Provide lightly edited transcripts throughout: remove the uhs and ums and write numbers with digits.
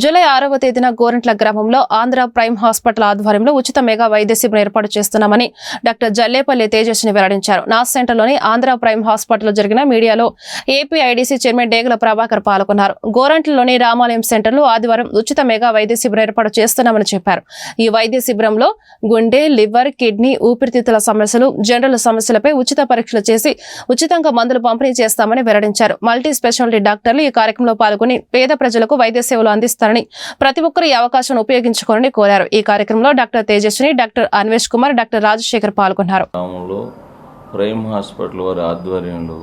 July 6వ తేదీన గోరంట్ల గ్రామంలో ఆంధ్ర ప్రైమ్ హాస్పిటల్ ఆధ్వర్యంలో ఉచిత మెగా వైద్య శిబిరం ఏర్పాటు చేస్తున్నామని డాక్టర్ జల్లేపల్లి తేజస్విని వెల్లడించారు. నాస్ సెంటర్లోని ఆంధ్ర ప్రైమ్ హాస్పిటల్లో జరిగిన మీడియాలో ఏపీఐడీసీ చైర్మన్ డేగల ప్రభాకర్ పాల్గొన్నారు. గోరంట్లలోని రామాలయం సెంటర్లో ఆదివారం ఉచిత మెగా వైద్య శిబిరం ఏర్పాటు చేస్తున్నామని చెప్పారు. ఈ వైద్య శిబిరంలో గుండె, లివర్, కిడ్నీ, ఊపిరితిత్తుల సమస్యలు, జనరల్ సమస్యలపై ఉచిత పరీక్షలు చేసి ఉచితంగా మందులు పంపిణీ చేస్తామని వెల్లడించారు. మల్టీ స్పెషాలిటీ డాక్టర్లు ఈ కార్యక్రమంలో పాల్గొని పేద ప్రజలకు వైద్య సేవలు అందిస్తారు. ప్రతి ఒక్కరు ఈ అవకాశాన్ని ఉపయోగించుకోవాలని కోరారు. ఈ కార్యక్రమంలో doctor Tejaswini, doctor Anvesh Kumar, doctor Rajasekhar పాల్గొన్నారు. ప్రైమ్ హాస్పిటల్ వారి ఆధ్వర్యంలో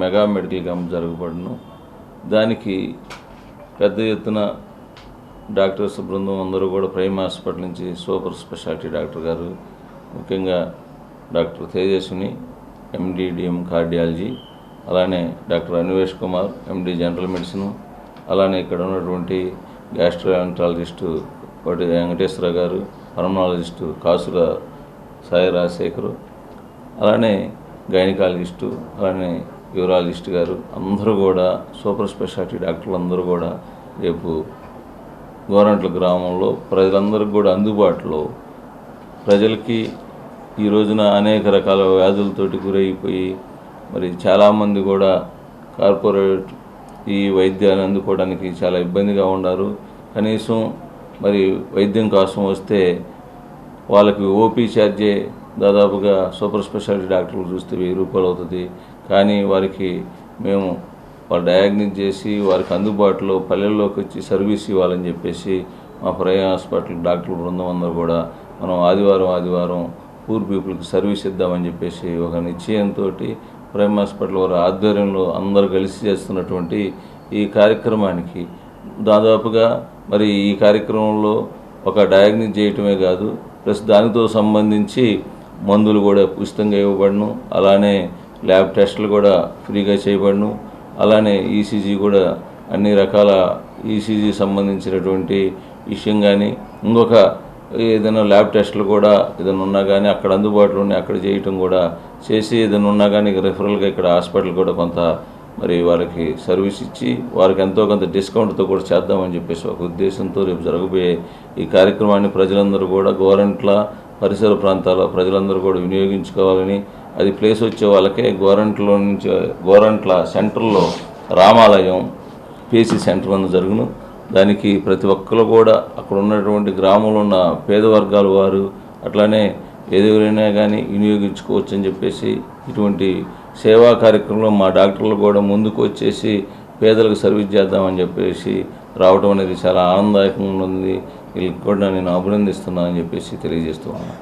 మెగా మెడికల్ క్యాంప్ జరగబడును. దానికి పెద్ద ఎత్తున డాక్టర్స్ బృందం అందరూ కూడా ప్రైమ్ హాస్పిటల్ నుంచి సూపర్ స్పెషాలిటీ డాక్టర్ గారు, ముఖ్యంగా డాక్టర్ తేజస్విని ఎండి/డిఎం కార్డియాలజీ, అలానే డాక్టర్ అన్వేష్ కుమార్ ఎండి జనరల్ మెడిసిన్, అలానే ఇక్కడ ఉన్నటువంటి గ్యాస్ట్రోఎంట్రాలజిస్టు కోటి వెంకటేశ్వర గారు, పల్మనాలజిస్టు కాసుల సాయి రాజశేఖరు, అలానే గైనకాలజిస్టు, అలానే యూరాలజిస్ట్ గారు అందరూ కూడా సూపర్ స్పెషాలిటీ డాక్టర్లు అందరూ కూడా రేపు గోరంట్ల గ్రామంలో ప్రజలందరికీ కూడా అందుబాటులో, ప్రజలకి ఈ రోజున అనేక రకాల వ్యాధులతోటి గురైపోయి మరి చాలామంది కూడా కార్పొరేట్ ఈ వైద్యాన్ని అందుకోవడానికి చాలా ఇబ్బందిగా ఉన్నారు. కనీసం మరి వైద్యం కోసం వస్తే వాళ్ళకి ఓపీ ఛార్జే దాదాపుగా సూపర్ స్పెషాలిటీ డాక్టర్లు చూస్తే 1000 రూపాయలు అవుతుంది. కానీ వారికి మేము వాళ్ళు డయాగ్నోస్ చేసి వారికి అందుబాటులో పల్లెల్లోకి వచ్చి సర్వీస్ ఇవ్వాలని చెప్పేసి మా ప్రైమ్ హాస్పిటల్ డాక్టర్ బృందం అందరూ కూడా మనం ఆదివారం పూర్ పీపుల్కి సర్వీస్ ఇద్దామని చెప్పేసి ఒక నిశ్చయంతో ప్రైమ్ హాస్పిటల్ వారి ఆధ్వర్యంలో అందరూ కలిసి చేస్తున్నటువంటి ఈ కార్యక్రమానికి దాదాపుగా మరి ఈ కార్యక్రమంలో ఒక డయాగ్నోస్ చేయటమే కాదు, ప్లస్ దానితో సంబంధించి మందులు కూడా ఉచితంగా ఇవ్వబడను, అలానే ల్యాబ్ టెస్టులు కూడా ఫ్రీగా చేయబడను, అలానే ఈసీజీ కూడా అన్ని రకాల ఈసీజీ సంబంధించినటువంటి విషయం కానీ ఇంకొక ఏదైనా ల్యాబ్ టెస్టులు కూడా ఏదైనా ఉన్నా కానీ అక్కడ అందుబాటులో ఉన్నాయి, అక్కడ చేయటం కూడా చేసి ఏదైనా ఉన్నా కానీ రెఫరల్గా ఇక్కడ హాస్పిటల్ కూడా కొంత మరి వారికి సర్వీస్ ఇచ్చి వారికి ఎంతో కొంత డిస్కౌంట్తో కూడా చేద్దామని చెప్పేసి ఒక ఉద్దేశంతో రేపు జరగబోయే ఈ కార్యక్రమాన్ని ప్రజలందరూ కూడా గోరంట్ల పరిసర ప్రాంతాల ప్రజలందరూ కూడా వినియోగించుకోవాలని, అది ప్లేస్ వచ్చే వాళ్ళకే గోరంట్ల సెంటర్లో రామాలయం పీసీ సెంటర్ అని జరుగును. దానికి ప్రతి ఒక్కరు కూడా అక్కడ ఉన్నటువంటి గ్రామంలో ఉన్న పేద వర్గాల వారు అట్లానే ఏదైనా కానీ వినియోగించుకోవచ్చు అని చెప్పేసి ఇటువంటి సేవా కార్యక్రమంలో మా డాక్టర్లు కూడా ముందుకు వచ్చేసి పేదలకు సర్వీస్ చేద్దామని చెప్పేసి రావడం అనేది చాలా ఆనందదాయకంగా ఉంది. వీళ్ళకి కూడా నేను అభినందిస్తున్నానని చెప్పేసి తెలియజేస్తున్నాను.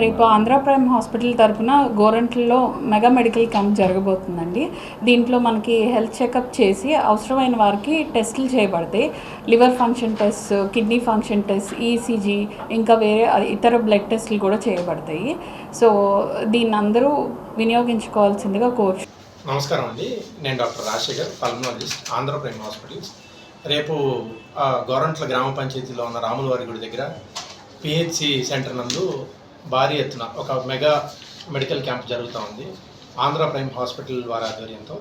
రేపు ఆంధ్ర ప్రైమ్ హాస్పిటల్ తరఫున గోరంట్లలో మెగా మెడికల్ క్యాంప్ జరగబోతుందండి. దీంట్లో మనకి హెల్త్ చెకప్ చేసి అవసరమైన వారికి టెస్టులు చేయబడతాయి. Liver function test, kidney function test, ECG, ఇంకా వేరే ఇతర బ్లడ్ టెస్టులు కూడా చేయబడతాయి. సో దీన్ని అందరూ వినియోగించుకోవాల్సిందిగా కోరుచు. నమస్కారం అండి, నేను doctor Rajasekhar, pulmonologist, Andhra prime hospitals. రేపు గోరంట్ల గ్రామ పంచాయతీలో ఉన్న రాములవారి గుడి దగ్గర పిహెచ్సి సెంటర్ నందు భారీ ఎత్తున ఒక మెగా మెడికల్ క్యాంప్ జరుగుతూ ఉంది ఆంధ్ర ప్రైమ్ హాస్పిటల్ వారి ఆధ్వర్యంతో.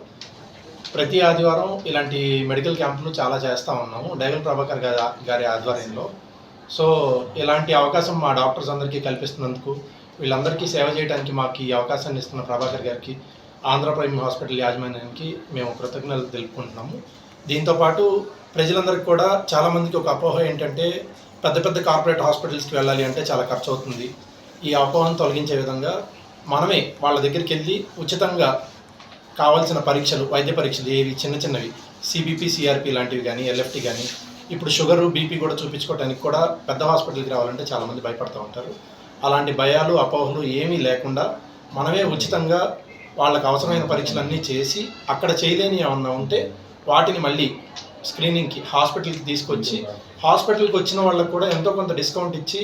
ప్రతి ఆదివారం ఇలాంటి మెడికల్ క్యాంపులు చాలా చేస్తూ ఉన్నాము డేగల ప్రభాకర్ గారి ఆధ్వర్యంలో. సో ఇలాంటి అవకాశం మా డాక్టర్స్ అందరికీ కల్పిస్తున్నందుకు, వీళ్ళందరికీ సేవ చేయడానికి మాకు ఈ అవకాశాన్ని ఇస్తున్న ప్రభాకర్ గారికి, ఆంధ్ర ప్రైమ్ హాస్పిటల్ యాజమాన్యానికి మేము కృతజ్ఞతలు తెలుపుకుంటున్నాము. దీంతోపాటు ప్రజలందరికీ కూడా చాలామందికి ఒక అపోహ ఏంటంటే పెద్ద పెద్ద కార్పొరేట్ హాస్పిటల్స్కి వెళ్ళాలి అంటే చాలా ఖర్చు అవుతుంది. ఈ అపోహను తొలగించే విధంగా మనమే వాళ్ళ దగ్గరికి వెళ్ళి ఉచితంగా కావాల్సిన పరీక్షలు, వైద్య పరీక్షలు ఏవి చిన్నవి సిబిపి, సిఆర్పి లాంటివి కానీ, ఎల్ఎఫ్టి కానీ, ఇప్పుడు షుగరు, బీపీ కూడా చూపించుకోవడానికి కూడా పెద్ద హాస్పిటల్కి రావాలంటే చాలామంది భయపడుతూ ఉంటారు. అలాంటి భయాలు, అపోహలు ఏమీ లేకుండా మనమే ఉచితంగా వాళ్ళకి అవసరమైన పరీక్షలన్నీ చేసి అక్కడ చేయలేని ఏమన్నా ఉంటే వాటిని మళ్ళీ స్క్రీనింగ్కి హాస్పిటల్కి తీసుకొచ్చి హాస్పిటల్కి వచ్చిన వాళ్ళకు కూడా ఎంతో కొంత డిస్కౌంట్ ఇచ్చి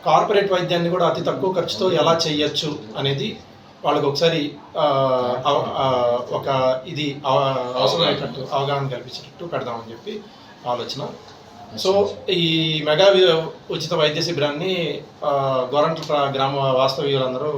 కార్పొరేట్ వైద్యాన్ని కూడా అతి తక్కువ ఖర్చుతో ఎలా చేయొచ్చు అనేది వాళ్ళకి ఒకసారి ఒక ఇది అవసరమయ్యేటట్టు అవగాహన కల్పించేటట్టు పెడదామని చెప్పి ఆలోచన. సో ఈ మెగా ఉచిత వైద్య శిబిరాన్ని గోరంట్ల గ్రామ వాస్తవ్యులందరూ